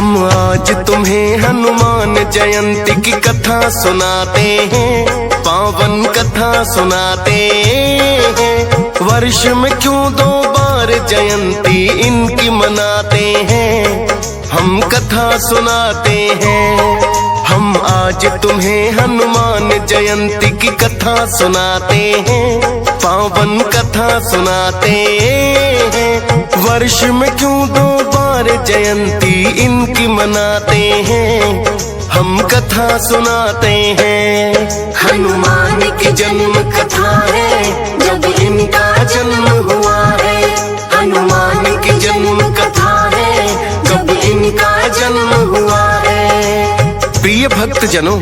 हम आज तुम्हें हनुमान जयंती की कथा सुनाते हैं, पावन कथा सुनाते हैं। वर्ष में क्यों 2 बार जयंती इनकी मनाते हैं, हम कथा सुनाते हैं। हम आज तुम्हें हनुमान जयंती की कथा सुनाते हैं, पावन कथा सुनाते हैं। वर्ष में क्यों 2 बार जयंती इनकी मनाते हैं, हम कथा सुनाते हैं। हनुमान की जन्म कथा है, जब इनका जन्म हुआ है। हनुमान की जन्म कथा है, जब इनका जन्म हुआ है। प्रिय भक्त जनों,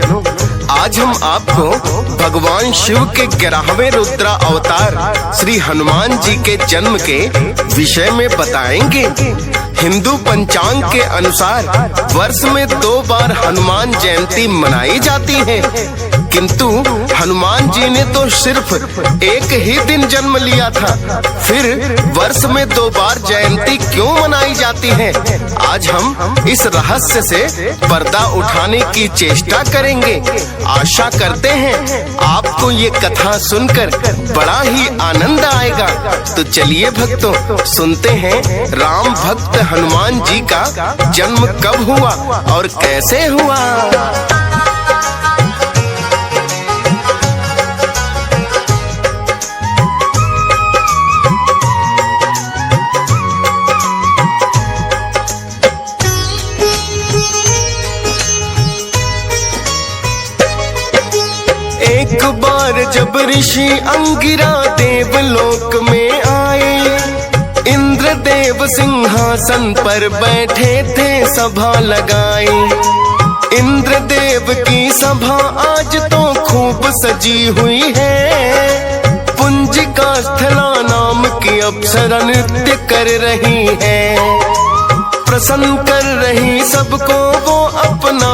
आज हम आपको भगवान शिव के 11वें रुद्रा अवतार श्री हनुमान जी के जन्म के विषय में बताएंगे। हिंदू पंचांग के अनुसार वर्ष में 2 बार हनुमान जयंती मनाई जाती है, किंतु हनुमान जी ने तो सिर्फ एक ही दिन जन्म लिया था। फिर वर्ष में 2 बार जयंती क्यों मनाई जाती है, आज हम इस रहस्य से पर्दा उठाने की चेष्टा करेंगे। आशा करते हैं आपको ये कथा सुनकर बड़ा ही आनंद आएगा। तो चलिए भक्तों, सुनते हैं राम भक्त हनुमान जी का जन्म कब हुआ और कैसे हुआ। एक बार जब ऋषि अंगिरा देवलोक में आए, इंद्रदेव सिंहासन पर बैठे थे सभा लगाए। इंद्रदेव की सभा आज तो खूब सजी हुई है, पुंजिका स्थला नाम की अप्सरा नृत्य कर रही है। प्रसन्न कर रही सबको वो अपना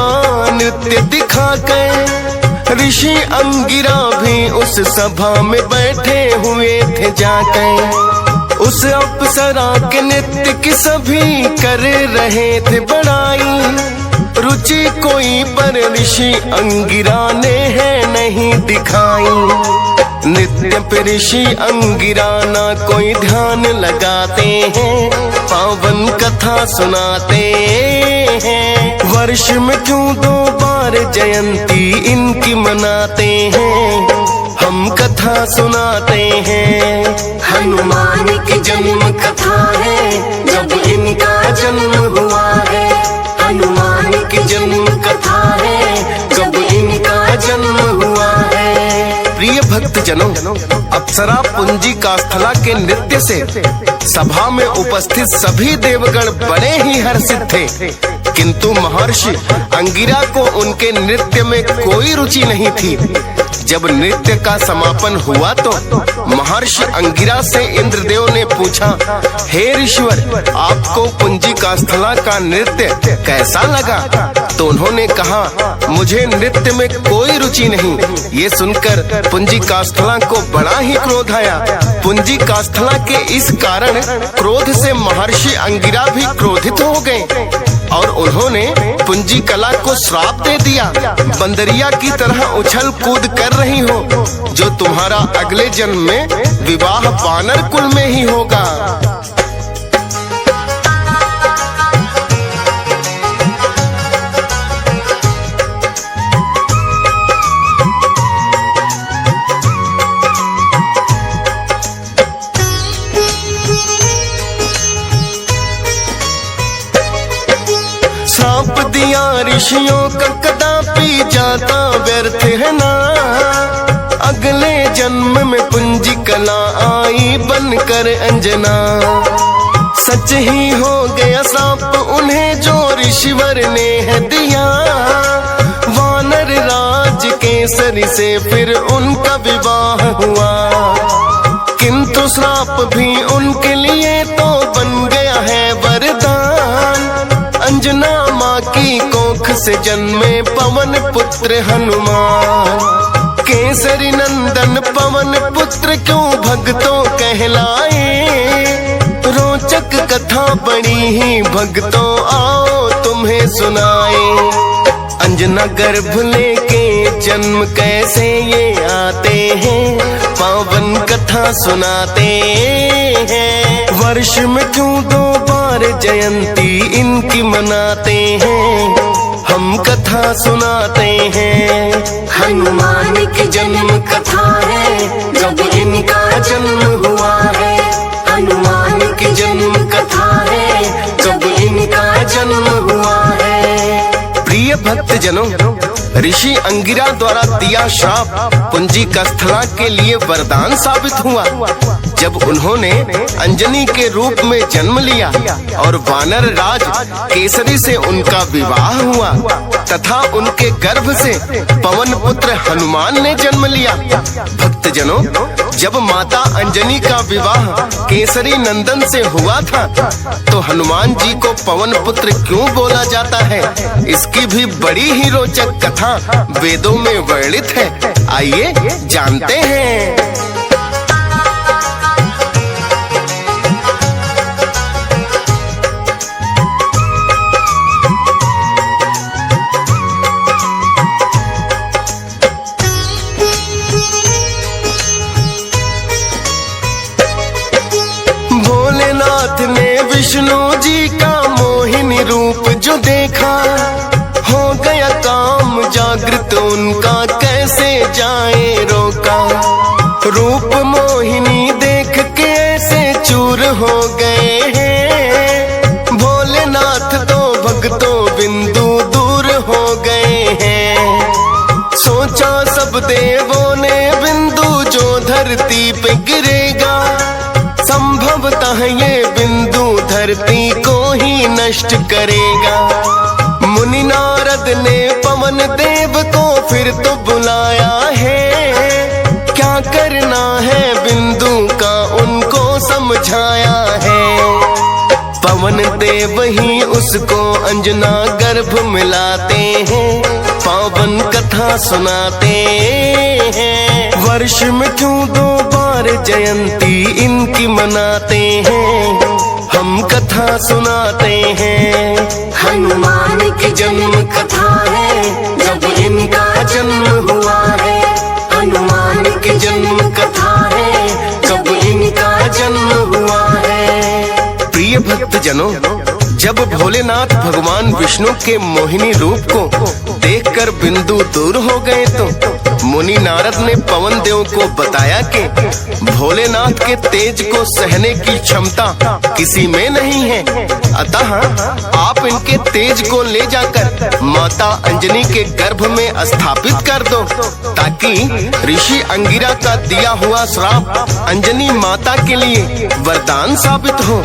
नृत्य दिखाकर। ऋषि अंगिरा भी उस सभा में बैठे हुए थे जाकर। उस अप्सरा के नृत्य की सभी कर रहे थे बड़ाई। रुचि कोई पर ऋषि अंगिरा ने है नहीं दिखाई। नृत्य पे ऋषि अंगिरा ना कोई ध्यान लगाते हैं, पावन कथा सुनाते हैं। वर्ष में क्यों 2 बार जयंती इनकी मनाते हैं, हम कथा सुनाते हैं। हनुमान की जन्म कथा है, जब इनका जन्म हुआ है। हनुमान की जन्म कथा है, जब इनका जन्म हुआ है। प्रिय भक्त जनों, अप्सरा पुंजिका स्थला के नृत्य से सभा में उपस्थित सभी देवगण बड़े ही हर्षित थे, किंतु महर्षि अंगिरा को उनके नृत्य में कोई रुचि नहीं थी। जब नृत्य का समापन हुआ तो महर्षि अंगिरा से इंद्रदेव ने पूछा, हे ऋषिवर, आपको पुंजिका स्थला का नृत्य कैसा लगा? तो उन्होंने कहा, मुझे नृत्य में कोई रुचि नहीं। ये सुनकर पुंजिका स्थला को बड़ा ही क्रोध आया। पुंजिका स्थला के इस कारण क्रोध से महर्षि अंगिरा भी क्रोधित हो गए और उन्होंने पुंजी कला को श्राप दे दिया। बंदरिया की तरह उछल कूद कर रही हो, जो तुम्हारा अगले जन्म में विवाह वानर कुल में ही होगा। श्राप दिया ऋषियों का कदापि जाता व्यर्थ है ना। अगले जन्म में पुंजी कला आई बनकर अंजना। सच ही हो गया श्राप उन्हें जो ऋषिवर ने है दिया। वानर राज केसरी से फिर उनका विवाह हुआ, किंतु श्राप भी उनके लिए तो बन गया है वरदान। अंजना माँ की कोख से जन्मे पवन पुत्र हनुमान। केसरी नंदन पवन पुत्र क्यों भक्तों कहलाए। रोचक कथा बड़ी ही भक्तों आओ तुम तुम्हें सुनाए। अंजना गर्भ लेके जन्म कैसे ये आते हैं, पावन कथा सुनाते हैं। वर्ष में क्यों 2 बार जयंती इनकी मनाते हैं, हम कथा सुनाते हैं। हनुमान की जन्म कथा है, जब इनका जन्म हुआ है। हनुमान की जन्म कथा है, जब इनका जन्म हुआ है। प्रिय भक्त जनों, ऋषि अंगिरा द्वारा दिया श्राप पुंजी कस्थला के लिए वरदान साबित हुआ। जब उन्होंने अंजनी के रूप में जन्म लिया और वानर राज केसरी से उनका विवाह हुआ तथा उनके गर्भ से पवन पुत्र हनुमान ने जन्म लिया। भक्तजनों, जब माता अंजनी का विवाह केसरी नंदन से हुआ था तो हनुमान जी को पवन पुत्र क्यों बोला जाता है, इसकी भी बड़ी ही रोचक कथा वेदों में वर्णित है। आइए जानते हैं। भोलेनाथ ने विष्णु जी का मोहिनी रूप जो देखा, हो गया काम जागृत उनका कैसे जाए रोका। रूप मोहिनी देख के ऐसे चूर हो गए हैं, भोलेनाथ तो भक्तों बिंदु दूर हो गए हैं। सोचा सब देवों ने बिंदु जो धरती पे गिरेगा, संभवतः ये बिंदु धरती को ही नष्ट करेगा। मुनि नारद ने पवन देव को फिर तो बुलाया है, क्या करना है बिंदु का उनको समझाया है। पवन देव ही उसको अंजना गर्भ मिलाते हैं, पावन कथा सुनाते हैं। वर्ष में क्यों 2 बार जयंती इनकी मनाते हैं, हम कथा सुनाते हैं। हनुमान की जन्म कथा है, जब इनका जन्म हुआ है। हनुमान की जन्म कथा है, जब इनका जन्म हुआ है। प्रिय भक्त जनों, जब भोलेनाथ भगवान विष्णु के मोहिनी रूप को देखकर बिंदु दूर हो गए तो मुनि नारद ने पवन देव को बताया कि भोलेनाथ के तेज को सहने की क्षमता किसी में नहीं है, अतः आप इनके तेज को ले जाकर माता अंजनी के गर्भ में स्थापित कर दो, ताकि ऋषि अंगिरा का दिया हुआ श्राप अंजनी माता के लिए वरदान साबित हो।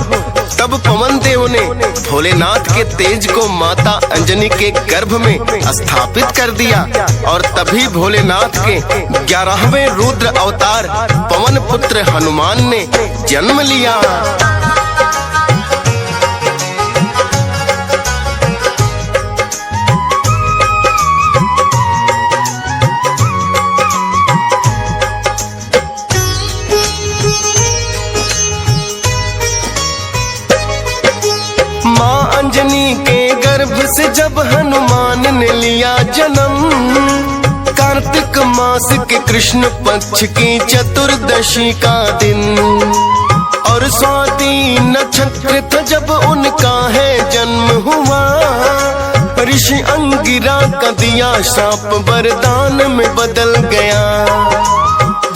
तब पवन देव ने भोलेनाथ के तेज को माता अंजनी के गर्भ में स्थापित कर दिया और तभी भोलेनाथ के 11वें रुद्र अवतार पवन पुत्र हनुमान ने जन्म लिया। अंजनी के गर्भ से जब हनुमान ने लिया जन्म, कार्तिक मास के कृष्ण पक्ष की चतुर्दशी का दिन और स्वाति नक्षत्र था जब उनका है जन्म हुआ। ऋषि अंगिरा का दिया शाप वरदान में बदल गया।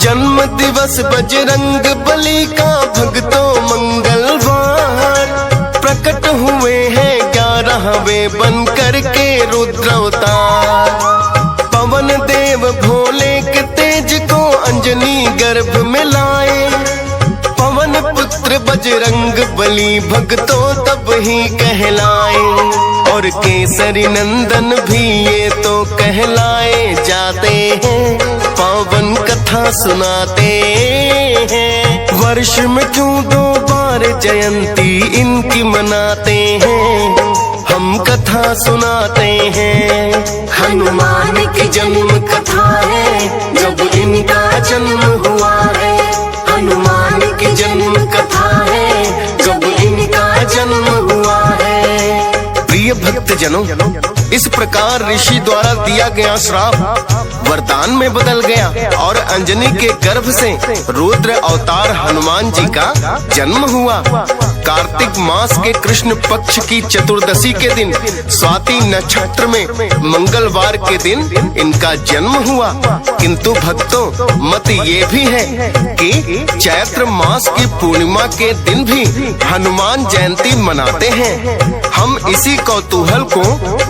जन्म दिवस बजरंग बली का भक्तों मंगलवार, प्रकट हुए हैं 11वें बन करके रुद्र अवतार। पवन देव भोले के तेज को अंजनी गर्भ में लाए, पवन पुत्र बजरंग बली भक्तों तब ही कहलाए। और केसरी नंदन भी ये तो कहलाए जाते हैं, पावन कथा सुनाते हैं। वर्ष में क्यों 2 बार जयंती इनकी मनाते हैं, हम कथा सुनाते हैं। हनुमान की जन्म कथा है, जब इनका जन्म हुआ है। हनुमान की जन्म कथा है, जब इनका जन्म हुआ है। प्रिय भक्त भक्तजनों, इस प्रकार ऋषि द्वारा दिया गया श्राप वरदान में बदल गया और अंजनी के गर्भ से रुद्र अवतार हनुमान जी का जन्म हुआ। कार्तिक मास के कृष्ण पक्ष की चतुर्दशी के दिन स्वाति नक्षत्र में मंगलवार के दिन इनका जन्म हुआ। किंतु भक्तों, मत ये भी है कि चैत्र मास की पूर्णिमा के दिन भी हनुमान जयंती मनाते हैं। हम इसी कौतूहल को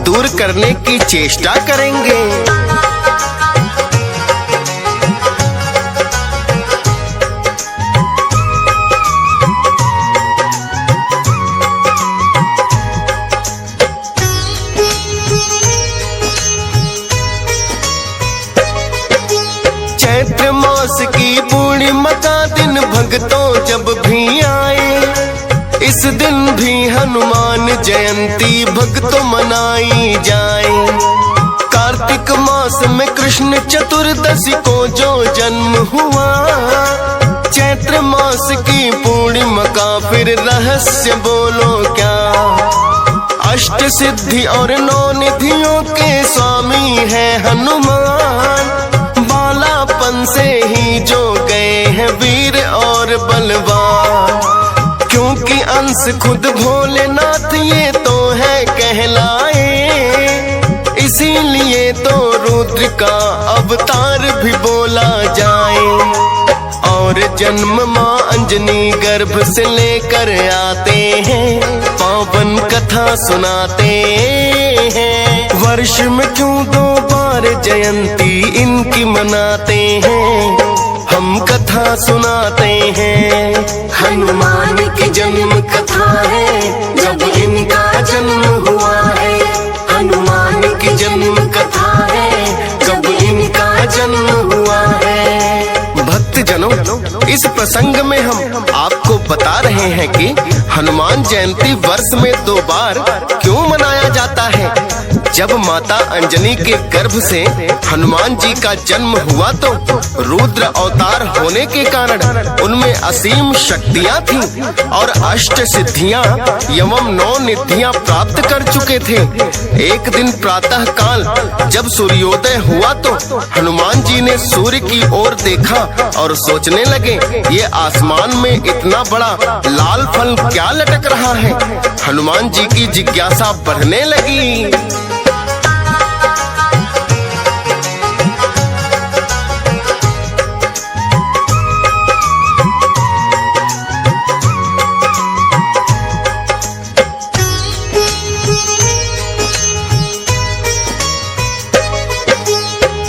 दूर करने की चेष्टा करेंगे। चैत्र मास की पूर्णिमा का दिन भक्तों जब भी आए, इस दिन भी हनुमान जयंती भक्तों मनाई जाए। कार्तिक मास में कृष्ण चतुर्दशी को जो जन्म हुआ, चैत्र मास की पूर्णिमा का फिर रहस्य बोलो क्या। अष्ट सिद्धि और 9 निधियों के स्वामी है हनुमान, बालापन से ही जो गए हैं वीर और बलवान। क्योंकि अंश खुद भोलेनाथ ये तो है कहलाए, इसीलिए तो रुद्र का अवतार भी बोला जाए। और जन्म माँ अंजनी गर्भ से लेकर आते हैं, पावन कथा सुनाते हैं। वर्ष में क्यों 2 बार जयंती इनकी मनाते हैं, हम कथा सुनाते हैं। हनुमान की जन्म कथा है, जब इनका जन्म हुआ है। हनुमान की जन्म कथा है, जब इनका जन्म हुआ है। भक्तजनों, इस प्रसंग में हम आपको बता रहे हैं कि हनुमान जयंती वर्ष में 2 बार क्यों मनाया जाता है। जब माता अंजनी के गर्भ से हनुमान जी का जन्म हुआ तो रुद्र अवतार होने के कारण उनमें असीम शक्तियां थीं और अष्ट सिद्धियां एवं 9 निधियां प्राप्त कर चुके थे। एक दिन प्रातः काल जब सूर्योदय हुआ तो हनुमान जी ने सूर्य की ओर देखा और सोचने लगे, ये आसमान में इतना बड़ा लाल फल क्या लटक रहा है। हनुमान जी की जिज्ञासा बढ़ने लगी।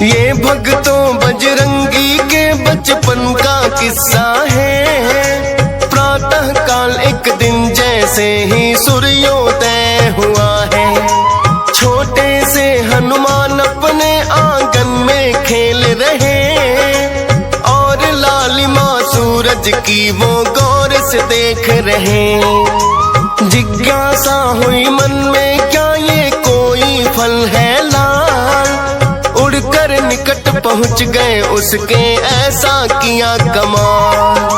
ये भक्तों बजरंगी के बचपन का किस्सा है। प्रातः काल एक दिन जैसे ही सूर्योदय हुआ है, छोटे से हनुमान अपने आंगन में खेल रहे और लालिमा सूरज की वो गौर से देख रहे। जिज्ञासा हुई मन में, क्या ये कोई फल है लाल। उड़कर निकट पहुंच गए उसके, ऐसा किया कमाल।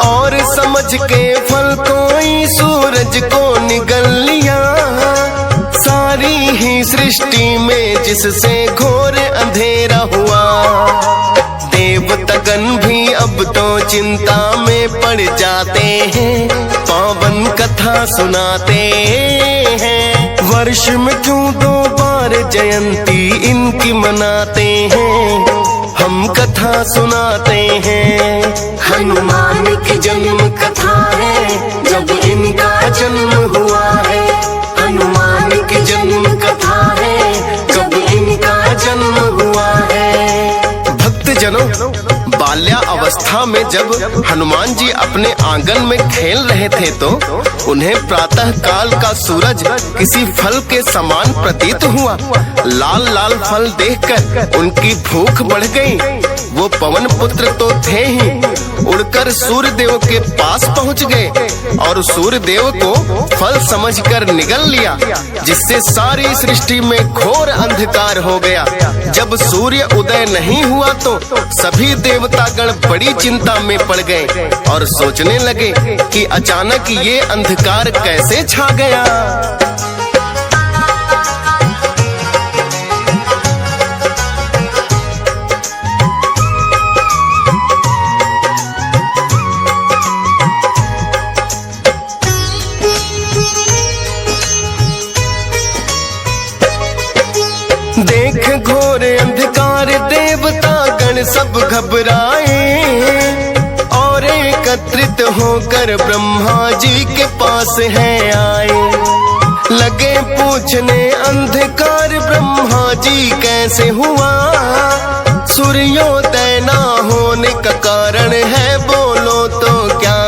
और समझ के फल कोई सूरज को निगल लिया, सारी ही सृष्टि में जिससे घोर अंधेरा हुआ। देवतागण भी अब तो चिंता में पड़ जाते हैं, पावन कथा सुनाते हैं। वर्ष में क्यों 2 बार जयंती इनकी मनाते हैं, हम कथा सुनाते हैं। हनुमान की जन्म कथा है, जब इनका जन्म हुआ है। हनुमान की जन्म कथा है, जब इनका जन्म हुआ है। भक्तजनों, बाल्या अवस्था में जब हनुमान जी अपने आंगन में खेल रहे थे तो उन्हें प्रातः काल का सूरज किसी फल के समान प्रतीत हुआ। लाल लाल फल देखकर उनकी भूख बढ़ गई। वो पवन पुत्र तो थे ही, उड़कर सूर्य देव के पास पहुंच गए और सूर्य देव को फल समझकर निगल लिया, जिससे सारी सृष्टि में घोर अंधकार हो गया। जब सूर्य उदय नहीं हुआ तो सभी देवतागण बड़ी चिंता में पड़ गए और सोचने लगे कि अचानक ये अंधकार कैसे छा गया। देवगण सब घबराए और एकत्रित होकर ब्रह्मा जी के पास है आए। लगे पूछने अंधकार ब्रह्मा जी कैसे हुआ, सूर्योदय ना होने का कारण है बोलो तो क्या।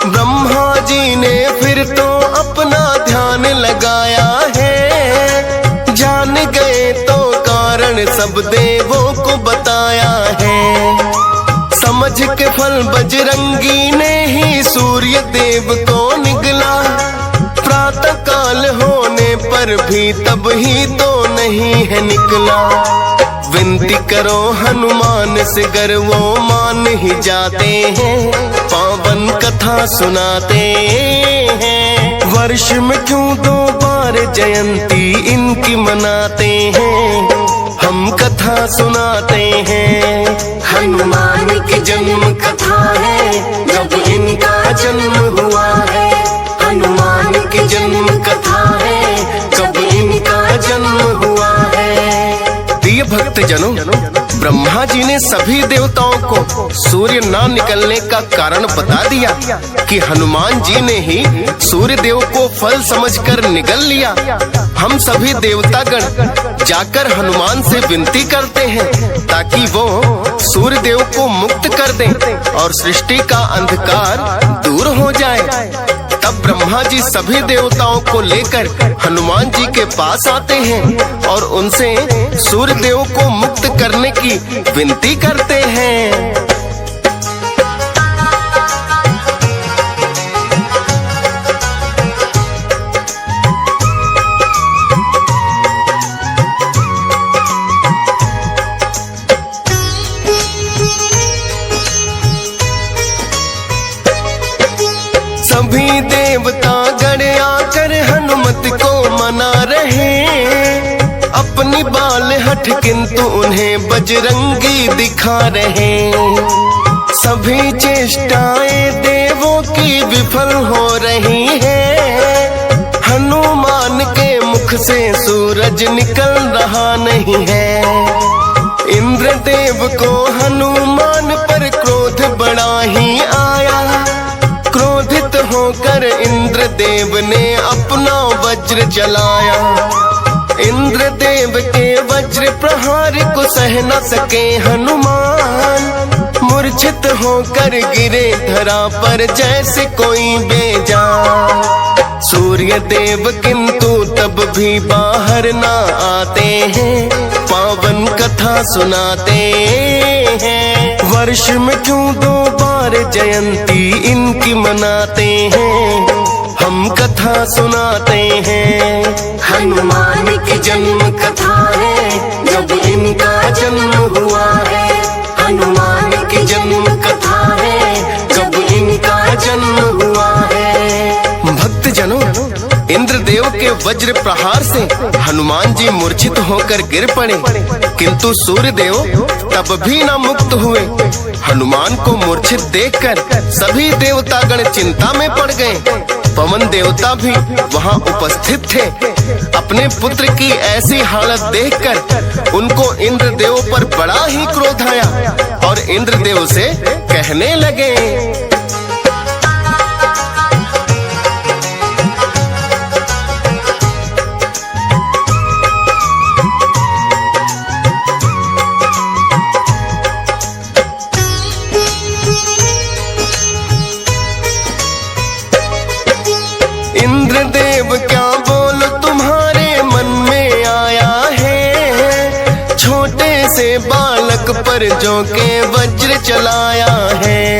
ब्रह्मा जी ने फिर तो अपना ध्यान लगाया है, जान गए तो कारण सब देवों को बताया है। समझ के फल बजरंगी ने ही सूर्य देव को निगला, प्रातः काल होने पर भी तब ही तो नहीं है निकला। विनती करो हनुमान से गर वो मान ही जाते हैं, पावन कथा सुनाते हैं। वर्ष में क्यों 2 बार जयंती इनकी मनाते हैं, हम कथा सुनाते हैं। हनुमान की जन्म कथा है, जब इनका जन्म हुआ है। हनुमान की जन्म कथा है, जब इनका जन्म हुआ है। प्रिय भक्तजनों, ब्रह्मा जी ने सभी देवताओं को सूर्य ना निकलने का कारण बता दिया कि हनुमान जी ने ही सूर्य देव को फल समझकर निगल लिया। हम सभी देवतागण जाकर हनुमान से विनती करते हैं ताकि वो सूर्य देव को मुक्त कर दें और सृष्टि का अंधकार दूर हो जाए। तब ब्रह्मा जी सभी देवताओं को लेकर हनुमान जी के पास आते हैं और उनसे सूर्य देव को मुक्त करने की विनती करते हैं। सभी देवता गण आकर हनुमत को मना रहे, अपनी बाल हट किंतु उन्हें बजरंगी दिखा रहे। सभी चेष्टाएं देवों की विफल हो रही है, हनुमान के मुख से सूरज निकल रहा नहीं है। इंद्रदेव को हनुमान पर क्रोध बड़ा ही आया, क्रोधित होकर इंद्रदेव ने अपना वज्र चलाया। इंद्रदेव के वज्र प्रहार को सह न सके हनुमान, मूर्छित होकर गिरे धरा पर जैसे कोई बेजान। सूर्य देव किंतु तब भी बाहर ना आते हैं, पावन कथा सुनाते हैं। वर्ष में क्यों 2 बार जयंती इनकी मनाते हैं, हम कथा सुनाते हैं। हनुमान की जन्म कथा है, जब इनका जन्म हुआ है। हनुमान की जन्म कथा है, जब इनका जन्म हुआ है। भक्तजनों, इंद्रदेव के वज्र प्रहार से हनुमान जी मूर्छित होकर गिर पड़े, किंतु सूर्यदेव तब भी न मुक्त हुए। हनुमान को मूर्छित देखकर सभी देवतागण चिंता में पड़ गए। पवन देवता भी वहां उपस्थित थे। अपने पुत्र की ऐसी हालत देखकर उनको इंद्रदेव पर बड़ा ही क्रोध आया और इंद्रदेव से कहने लगे, इंद्रदेव क्या बोलो तुम्हारे मन में आया है, छोटे से बालक पर जो के वज्र चलाया है।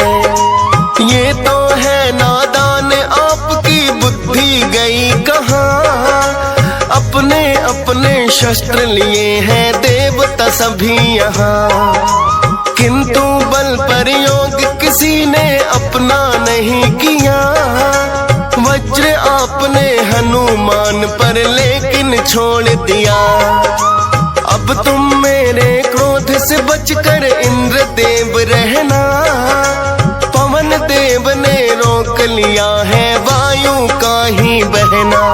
ये तो है नादान, आपकी बुद्धि गई कहाँ, अपने अपने शस्त्र लिए हैं देवता सभी यहाँ, किंतु बल प्रयोग किसी ने अपना नहीं किया। वज्र आपने हनुमान पर लेकिन छोड़ दिया। अब तुम मेरे क्रोध से बचकर इंद्रदेव रहना, पवन देव ने रोक लिया है वायु का ही बहना।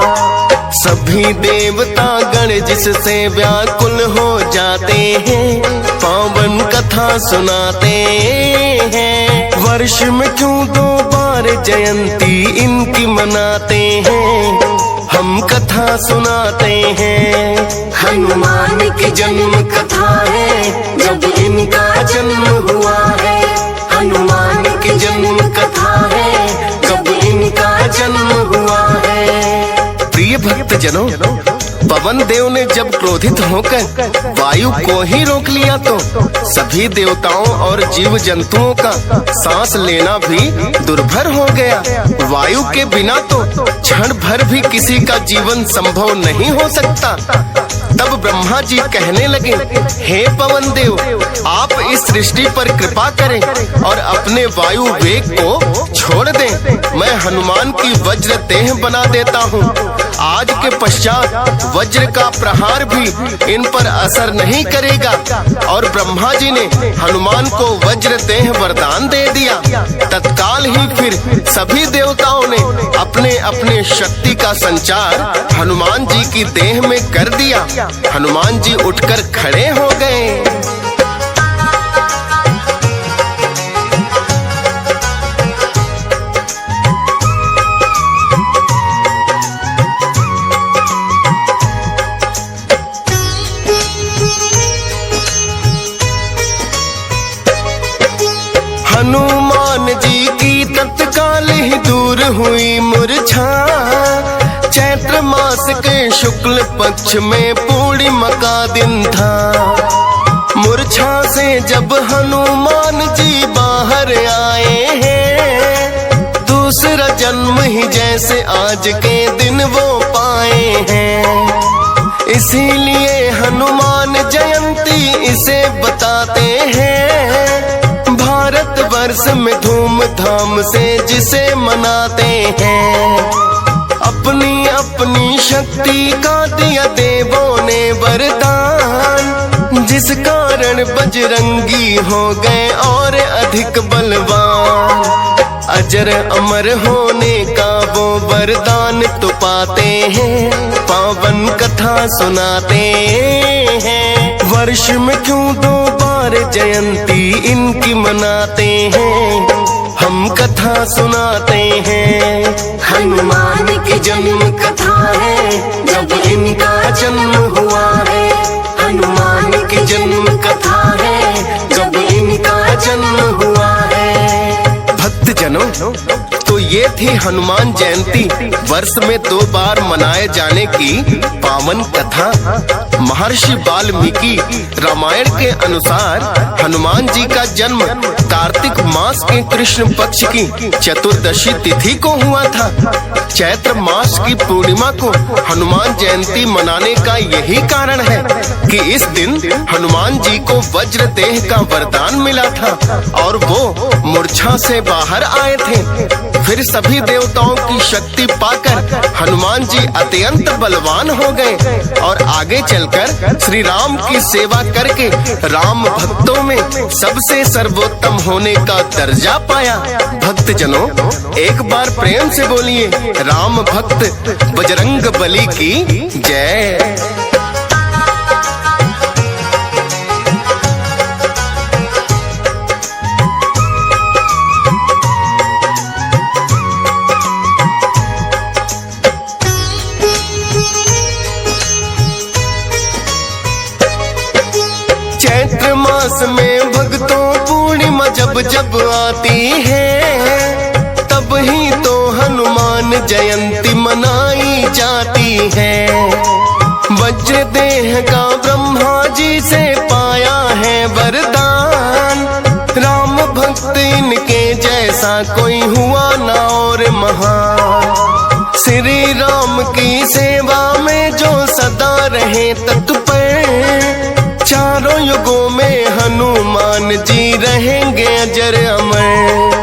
सभी देवता गण जिससे व्याकुल हो जाते हैं, पावन कथा सुनाते हैं। वर्ष में क्यों 2 बार जयंती इनकी मनाते हैं, हम कथा सुनाते हैं। हनुमान की जन्म कथा है, जब इनका जन्म हुआ है। हनुमान की जन्म कथा है, जब इनका जन्म हुआ है। प्रिय भक्त जनों, पवन देव ने जब क्रोधित होकर वायु को ही रोक लिया तो सभी देवताओं और जीव जंतुओं का सांस लेना भी दुर्भर हो गया। वायु के बिना तो क्षण भर भी किसी का जीवन संभव नहीं हो सकता। तब ब्रह्मा जी कहने लगे, हे पवन देव, आप इस सृष्टि पर कृपा करें और अपने वायु वेग को छोड़ दें। मैं हनुमान की वज्र देह बना देता हूँ। आज के पश्चात वज्र का प्रहार भी इन पर असर नहीं करेगा। और ब्रह्मा जी ने हनुमान को वज्र देह वरदान दे दिया। तत्काल ही फिर सभी देवताओं ने अपने अपने शक्ति का संचार हनुमान जी की देह में कर दिया। हनुमान जी उठकर खड़े हो गए। हनुमान जी की तत्काल ही दूर हुई मूर्छा। चैत्र मास के शुक्ल पक्ष में पूर्णिमा का दिन था। मूर्छा से जब हनुमान जी बाहर आए हैं, दूसरा जन्म ही जैसे आज के दिन वो पाए हैं। इसीलिए हनुमान जयंती इसे बताते हैं। भारत वर्ष में धूमधाम से जिसे मनाते हैं। अपनी अपनी शक्ति का दिया देवों ने वरदान, जिस कारण बजरंगी हो गए और अधिक बलवान। अजर अमर होने का वो वरदान तो पाते हैं, पावन कथा सुनाते हैं। वर्ष में क्यों 2 बार जयंती इनकी मनाते हैं, हम कथा सुनाते हैं। हनुमान की जन्म कथा है, जब इनका जन्म हुआ है। हनुमान की जन्म कथा है, जब इनका जन्म हुआ है। भक्त जनों, तो ये थी हनुमान जयंती वर्ष में 2 बार मनाए जाने की पावन कथा। महर्षि वाल्मीकि रामायण के अनुसार हनुमान जी का जन्म कार्तिक मास के कृष्ण पक्ष की चतुर्दशी तिथि को हुआ था। चैत्र मास की पूर्णिमा को हनुमान जयंती मनाने का यही कारण है कि इस दिन हनुमान जी को वज्र देह का वरदान मिला था और वो मूर्छा से बाहर आए थे। फिर सभी देवताओं की शक्ति पाकर हनुमान जी अत्यंत बलवान हो गए और आगे चलकर श्री राम की सेवा करके राम भक्तों में सबसे सर्वोत्तम होने का दर्जा पाया। भक्त जनों, एक बार प्रेम से बोलिए, राम भक्त बजरंग बली की जय। चैत्र मास में भक्तों पूर्णिमा जब जब आती है, तब ही तो हनुमान जयंती मनाई जाती है। वज्र देह का ब्रह्मा जी से पाया है वरदान, राम भक्त इनके जैसा कोई हुआ ना और महान। श्री राम की सेवा में जो सदा रहे तत्पर, चारों युगों में हनुमान जी रहेंगे अजर अमर।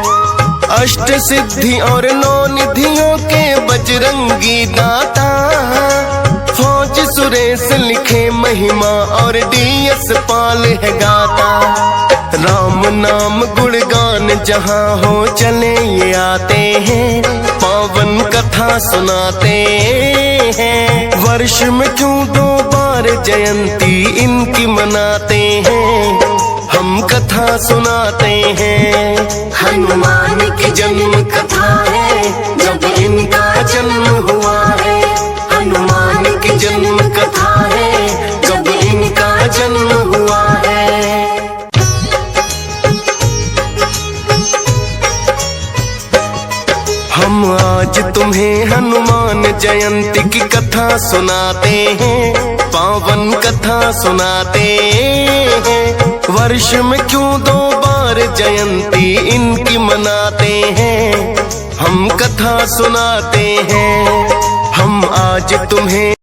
अष्ट सिद्धि और 9 निधियों के बजरंगी दाता, फौज सुरेश लिखे महिमा और DS पाल है गाता। राम नाम गुणगान जहाँ हो चले ये आते हैं, पावन कथा सुनाते हैं। वर्ष में क्यों 2 बार जयंती इनकी मनाते हैं, हम कथा सुनाते हैं। हनुमान की जन्म कथा है, जब इनका जन्म हुआ है। हनुमान की जन्म कथा है, जब इनका जन्म हुआ है। हम आज तुम्हें हनुमान जयंती की कथा सुनाते हैं, पावन कथा सुनाते हैं। वर्ष में क्यों 2 बार जयंती इनकी मनाते हैं, हम कथा सुनाते हैं। हम आज तुम्हें